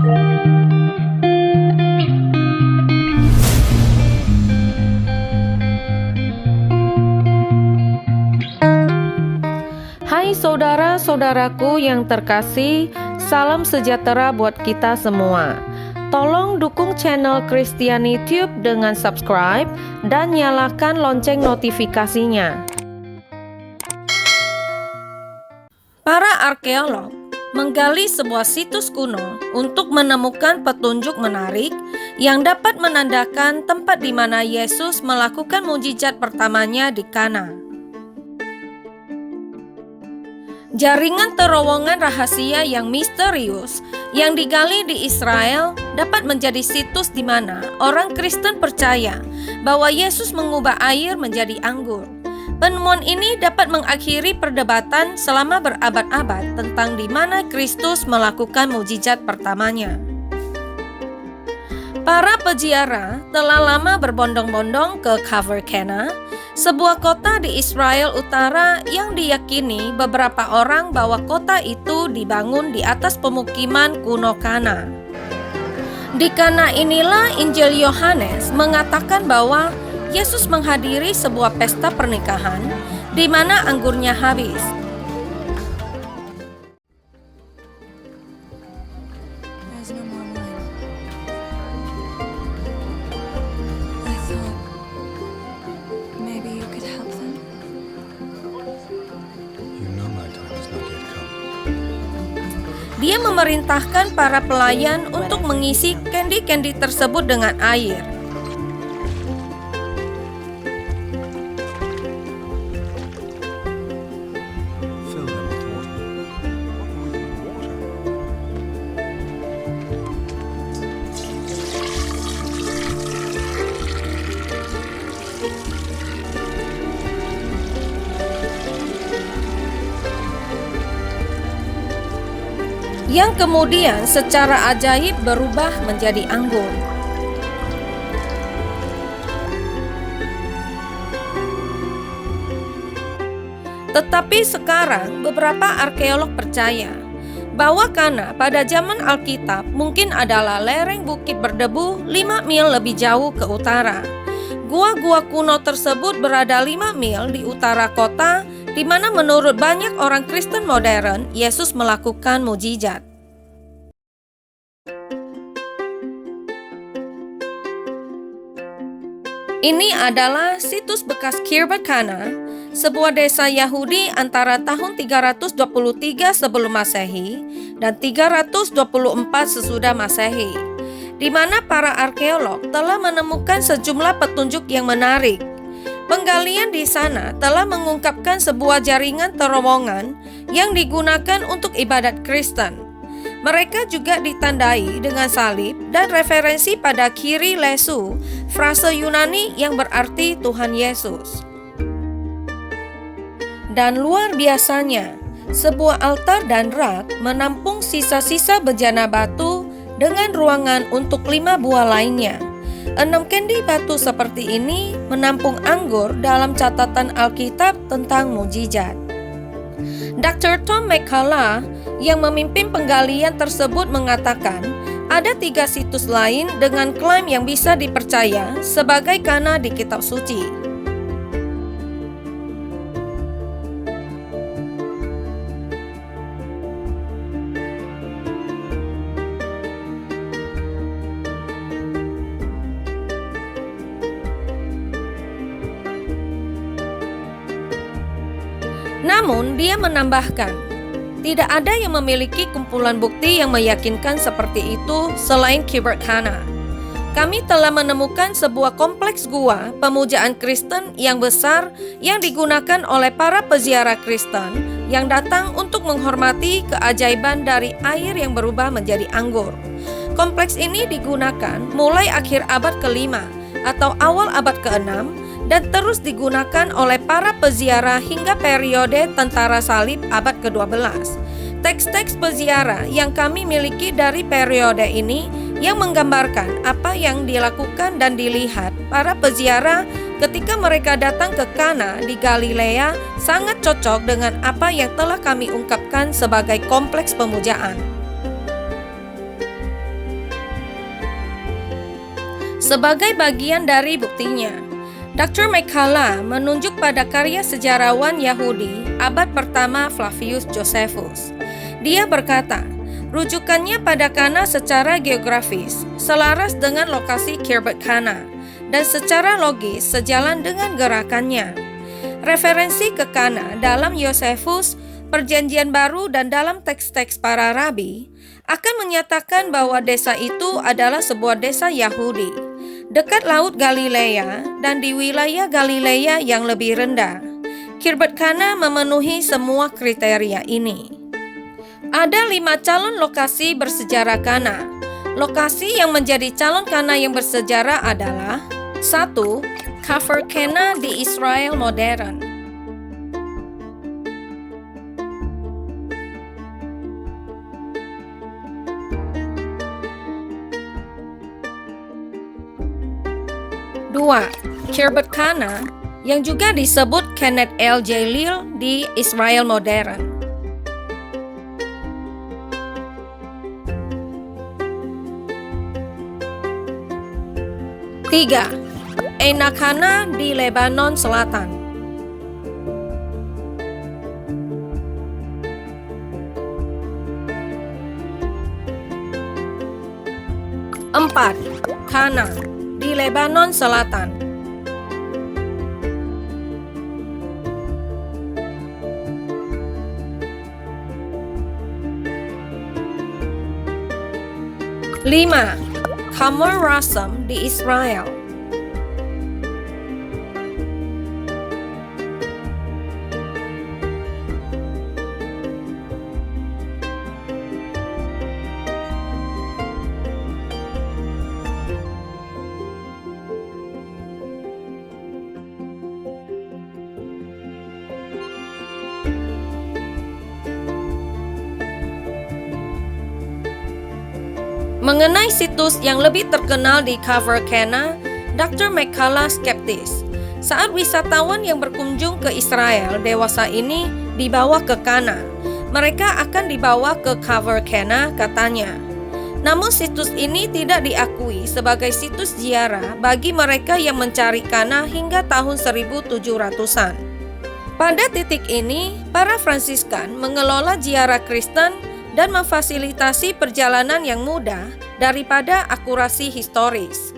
Hai saudara-saudaraku yang terkasih, salam sejahtera buat kita semua. Tolong dukung channel Kristiani Tube dengan subscribe dan nyalakan lonceng notifikasinya. Para arkeolog menggali sebuah situs kuno untuk menemukan petunjuk menarik yang dapat menandakan tempat di mana Yesus melakukan mukjizat pertamanya di Kana. Jaringan terowongan rahasia yang misterius yang digali di Israel dapat menjadi situs di mana orang Kristen percaya bahwa Yesus mengubah air menjadi anggur. Penemuan ini dapat mengakhiri perdebatan selama berabad-abad tentang di mana Kristus melakukan mukjizat pertamanya. Para peziarah telah lama berbondong-bondong ke Kfar Kana, sebuah kota di Israel Utara yang diyakini beberapa orang bahwa kota itu dibangun di atas pemukiman kuno Kana. Di Kana inilah Injil Yohanes mengatakan bahwa Yesus menghadiri sebuah pesta pernikahan di mana anggurnya habis. Dia memerintahkan para pelayan untuk mengisi kendi-kendi tersebut dengan air. Yang kemudian secara ajaib berubah menjadi anggur. Tetapi sekarang beberapa arkeolog percaya bahwa Kana pada zaman Alkitab mungkin adalah lereng bukit berdebu 5 mil lebih jauh ke utara. Gua-gua kuno tersebut berada 5 mil di utara kota, di mana menurut banyak orang Kristen modern, Yesus melakukan mukjizat. Ini adalah situs bekas Khirbet Kana, sebuah desa Yahudi antara tahun 323 sebelum Masehi dan 324 sesudah Masehi, di mana para arkeolog telah menemukan sejumlah petunjuk yang menarik. Penggalian di sana telah mengungkapkan sebuah jaringan terowongan yang digunakan untuk ibadat Kristen. Mereka juga ditandai dengan salib dan referensi pada Kyrie Lesu, frase Yunani yang berarti Tuhan Yesus. Dan luar biasanya, sebuah altar dan rak menampung sisa-sisa bejana batu dengan ruangan untuk 5 buah lainnya. 6 kendi batu seperti ini menampung anggur dalam catatan Alkitab tentang mukjizat. Dr. Tom McCullough yang memimpin penggalian tersebut mengatakan ada 3 situs lain dengan klaim yang bisa dipercaya sebagai Kana di kitab suci. Namun, dia menambahkan, tidak ada yang memiliki kumpulan bukti yang meyakinkan seperti itu selain Khirbet Kana. Kami telah menemukan sebuah kompleks gua pemujaan Kristen yang besar yang digunakan oleh para peziarah Kristen yang datang untuk menghormati keajaiban dari air yang berubah menjadi anggur. Kompleks ini digunakan mulai akhir abad ke-5 atau awal abad ke-6 dan terus digunakan oleh para peziarah hingga periode tentara salib abad ke-12. Teks-teks peziarah yang kami miliki dari periode ini yang menggambarkan apa yang dilakukan dan dilihat para peziarah ketika mereka datang ke Kana di Galilea sangat cocok dengan apa yang telah kami ungkapkan sebagai kompleks pemujaan. Sebagai bagian dari buktinya, Dr. McCullough menunjuk pada karya sejarawan Yahudi abad pertama Flavius Josephus. Dia berkata, rujukannya pada Kana secara geografis selaras dengan lokasi Khirbet Kana dan secara logis sejalan dengan gerakannya. Referensi ke Kana dalam Josephus, Perjanjian Baru dan dalam teks-teks para rabi akan menyatakan bahwa desa itu adalah sebuah desa Yahudi dekat Laut Galilea dan di wilayah Galilea yang lebih rendah. Khirbet Kana memenuhi semua kriteria ini. Ada 5 calon lokasi bersejarah Kana. Lokasi yang menjadi calon Kana yang bersejarah adalah 1. Kafr Kana di Israel modern. 2. Khirbet Kana yang juga disebut Kenneth El Jalil di Israel modern. 3. Eina Kana di Lebanon Selatan. 4. Kana di Lebanon Selatan. 5. Khamar Rasam di Israel. 'Mengenai situs yang lebih terkenal di Kafr Kana, Dr. McCullough skeptis. Saat wisatawan yang berkunjung ke Israel dewasa ini dibawa ke Kana, mereka akan dibawa ke Kafr Kana, katanya. Namun situs ini tidak diakui sebagai situs ziarah bagi mereka yang mencari Kana hingga tahun 1700-an. Pada titik ini, para Fransiskan mengelola ziarah Kristen dan memfasilitasi perjalanan yang mudah daripada akurasi historis.